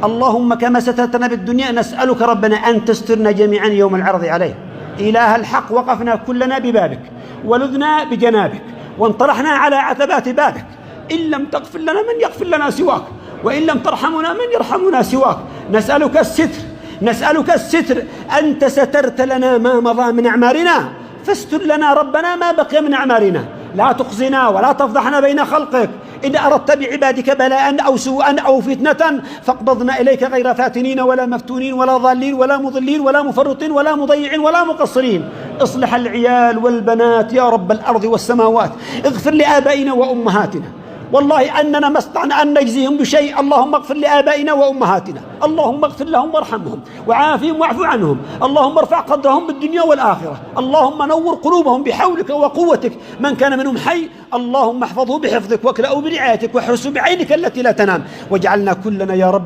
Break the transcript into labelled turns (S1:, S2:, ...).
S1: اللهم كما سترتنا بالدنيا نسألك ربنا أن تسترنا جميعا يوم العرض عليه. إله الحق وقفنا كلنا ببابك ولذنا بجنابك وانطرحنا على عتبات بابك. إن لم تغفر لنا من يغفر لنا سواك، وإن لم ترحمنا من يرحمنا سواك. نسألك الستر، نسألك الستر. أنت سترت لنا ما مضى من أعمارنا، فاستر لنا ربنا ما بقي من أعمارنا. لا تخزنا ولا تفضحنا بين خلقك. إن أردت بعبادك بلاء أو سوءا أو فتنة فاقبضنا إليك غير فاتنين ولا مفتونين ولا ضالين ولا مضلين ولا مفرطين ولا مضيع ولا مقصرين. اصلح العيال والبنات يا رب الأرض والسماوات. اغفر لآبائنا وأمهاتنا، والله أننا ما استطعنا أن نجزيهم بشيء. اللهم اغفر لآبائنا وأمهاتنا، اللهم اغفر لهم وارحمهم وعافهم واعف عنهم. اللهم ارفع قدرهم بالدنيا والآخرة. اللهم نور قلوبهم بحولك وقوتك. من كان منهم حي اللهم احفظه بحفظك واكلأه برعايتك واحرسه بعينك التي لا تنام. واجعلنا كلنا يا رب